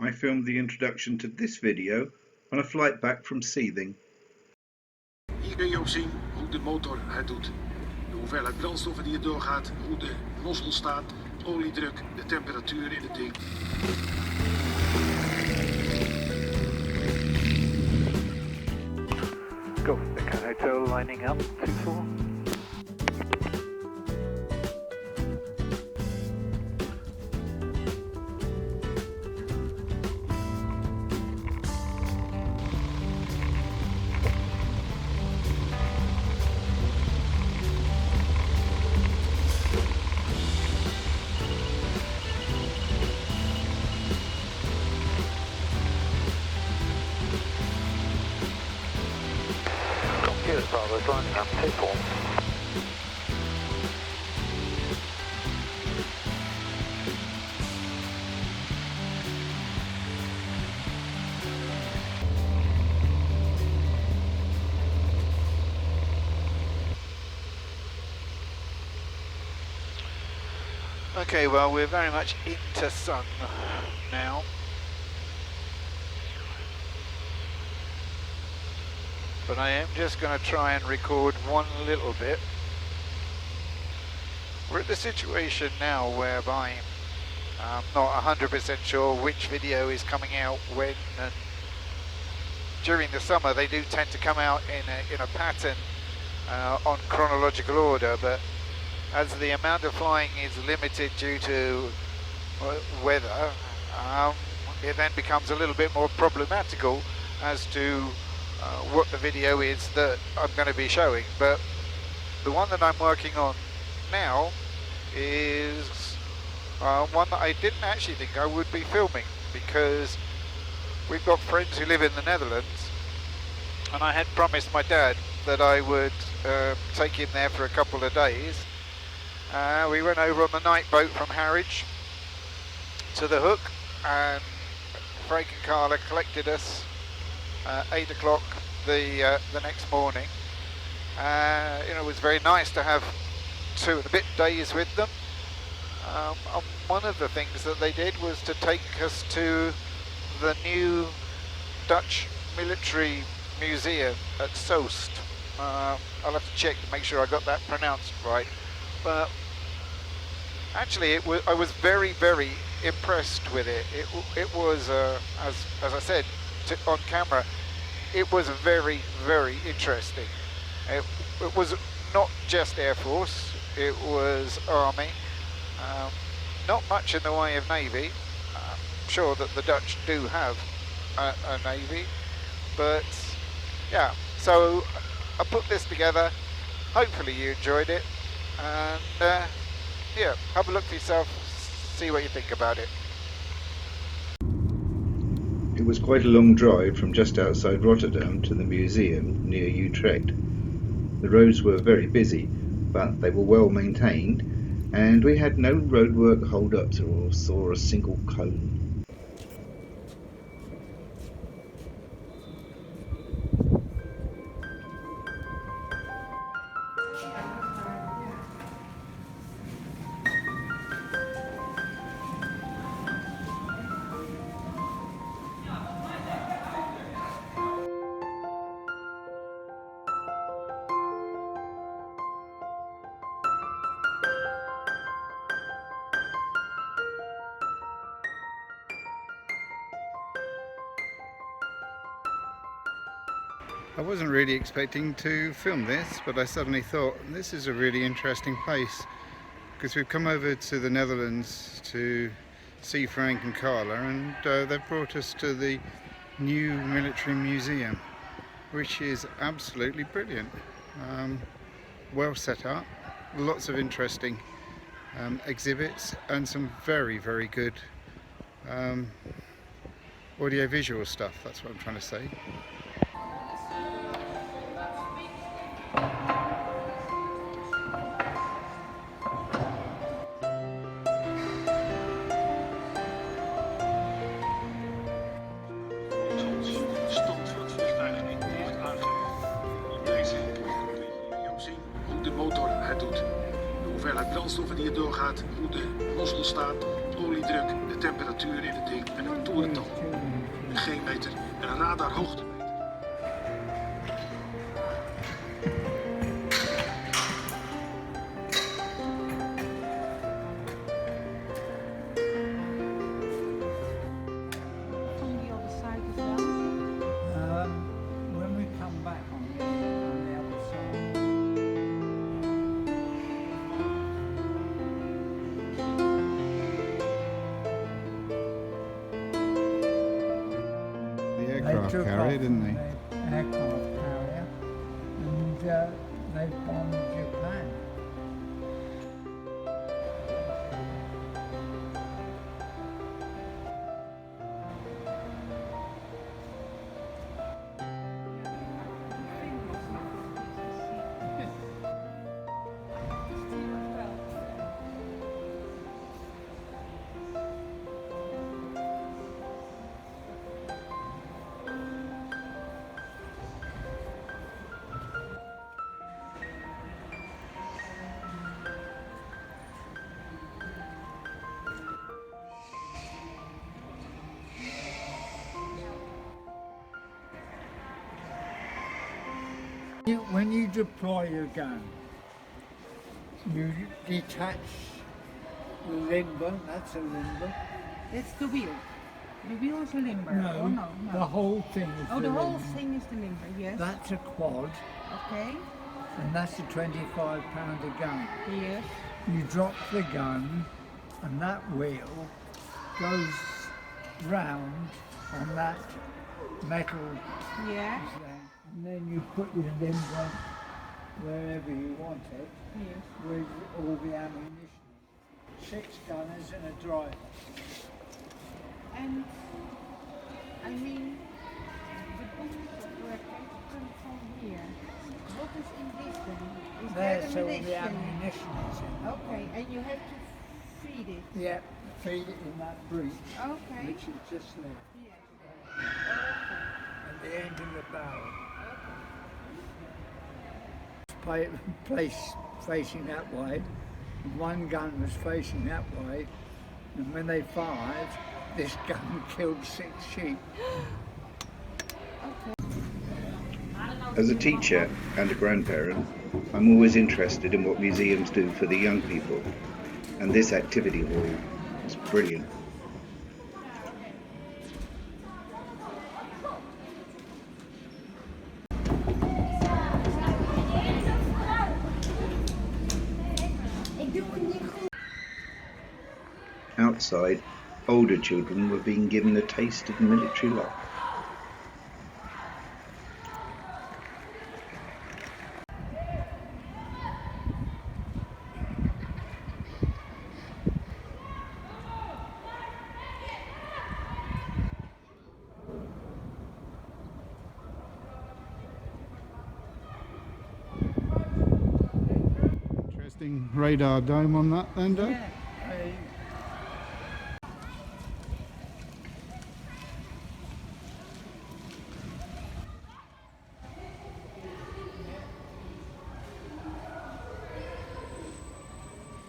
I filmed the introduction to this video on a flight back from Seething. Hier kun je ook zien hoe de motor het doet. De hoeveelheid brandstoffen die er doorgaat, hoe de nozzle staat, oliedruk, de temperatuur in het ding. Go, Echo Hotel lining up, 24. Bravo's lining up, 24. Okay, well, we're very much into sun now. But I am just going to try and record one little bit. We're at the situation now whereby I'm not 100% sure which video is coming out when, and during the summer they do tend to come out in a pattern on chronological order, but as the amount of flying is limited due to weather, it then becomes a little bit more problematical as to what the video is that I'm going to be showing. But the one that I'm working on now is one that I didn't actually think I would be filming, because we've got friends who live in the Netherlands and I had promised my dad that I would take him there for a couple of days. We went over on the night boat from Harwich to the Hook, and Frank and Carla collected us 8 o'clock the next morning. It was very nice to have 2 and a bit days with them. And one of the things that they did was to take us to the new Dutch military museum at Soest. I'll have to check to make sure I got that pronounced right, but actually I was very, very impressed with it. It was, as I said on camera, it was very, very interesting. It was not just Air Force, it was Army. Not much in the way of Navy. I'm sure that the Dutch do have a Navy, but yeah, so I put this together. Hopefully you enjoyed it, and yeah, have a look for yourself, see what you think about it. It was quite a long drive from just outside Rotterdam to the museum near Utrecht. The roads were very busy, but they were well maintained, and we had no roadwork hold-ups or saw a single cone. I wasn't really expecting to film this, but I suddenly thought this is a really interesting place, because we've come over to the Netherlands to see Frank and Carla, and they've brought us to the new military museum, which is absolutely brilliant. Well set up, lots of interesting exhibits, and some very, very good audio-visual stuff. That's what I'm trying to say. De motor het doet. De hoeveelheid brandstoffen die er doorgaat, hoe de nozzle staat, oliedruk, de temperatuur in het ding en een toerental. Een G-meter en een radarhoogtemeter. On the other side as well. When we come back on the other side. The They aircraft took carrier, off didn't from they? the aircraft carrier and they bombed Japan. When you deploy your gun, you detach the limber, that's a limber. That's the wheel. The wheel is a limber. No, Oh, no, the no. whole thing is Oh, the whole limber. thing is the limber, yes. That's a quad, Okay. and that's a 25-pounder gun. Yes. You drop the gun, and that wheel goes round on that metal Yeah. there. And then you put your limber wherever you want it, Yes. with all the ammunition. 6 gunners and a driver. And I mean, the bullets were come from here. What is in this then? Is There's that all the ammunition? ammunition is in. Okay, and you have to feed it. Yeah, feed it in that breech, Okay. which is just there, Yeah. at the end of the barrel. Place facing that way, one gun was facing that way, and when they fired, this gun killed 6 sheep. As a teacher and a grandparent, I'm always interested in what museums do for the young people, and this activity hall is brilliant. Outside, older children were being given a taste of military life. Interesting radar dome on that then, Dave? Yeah.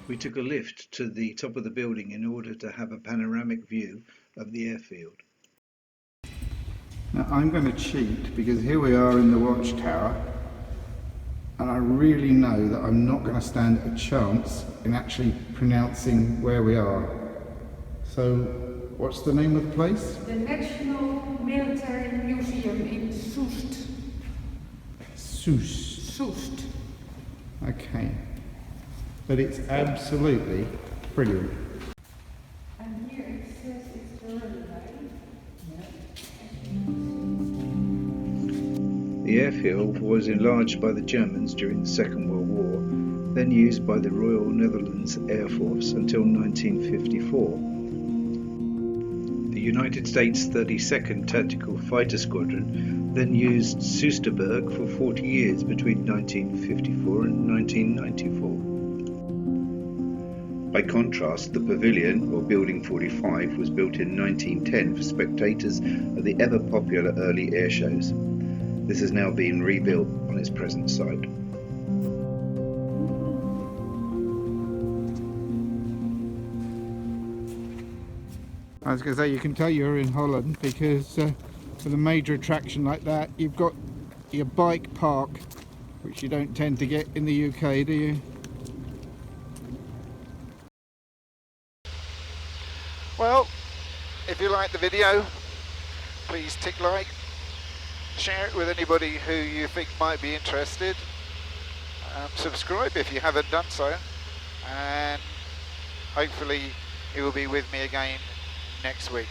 We took a lift to the top of the building in order to have a panoramic view of the airfield. Now I'm going to cheat because here we are in the watchtower, and I really know that I'm not going to stand a chance in actually pronouncing where we are. So, what's the name of the place? The National Military Museum in Soest. Soest. Soest. Okay. But it's absolutely brilliant. And here it says it's the runway. The airfield was enlarged by the Germans during the Second World War, then used by the Royal Netherlands Air Force until 1954. The United States 32nd Tactical Fighter Squadron then used Soesterberg for 40 years between 1954 and 1994. By contrast, the pavilion, or Building 45, was built in 1910 for spectators of the ever-popular early air shows. This has now been rebuilt on its present site. I was going to say, you can tell you're in Holland because with a major attraction like that, you've got your bike park, which you don't tend to get in the UK, do you? Well, if you like the video, please tick like, share it with anybody who you think might be interested, subscribe if you haven't done so, and hopefully you will be with me again next week.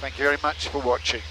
Thank you very much for watching.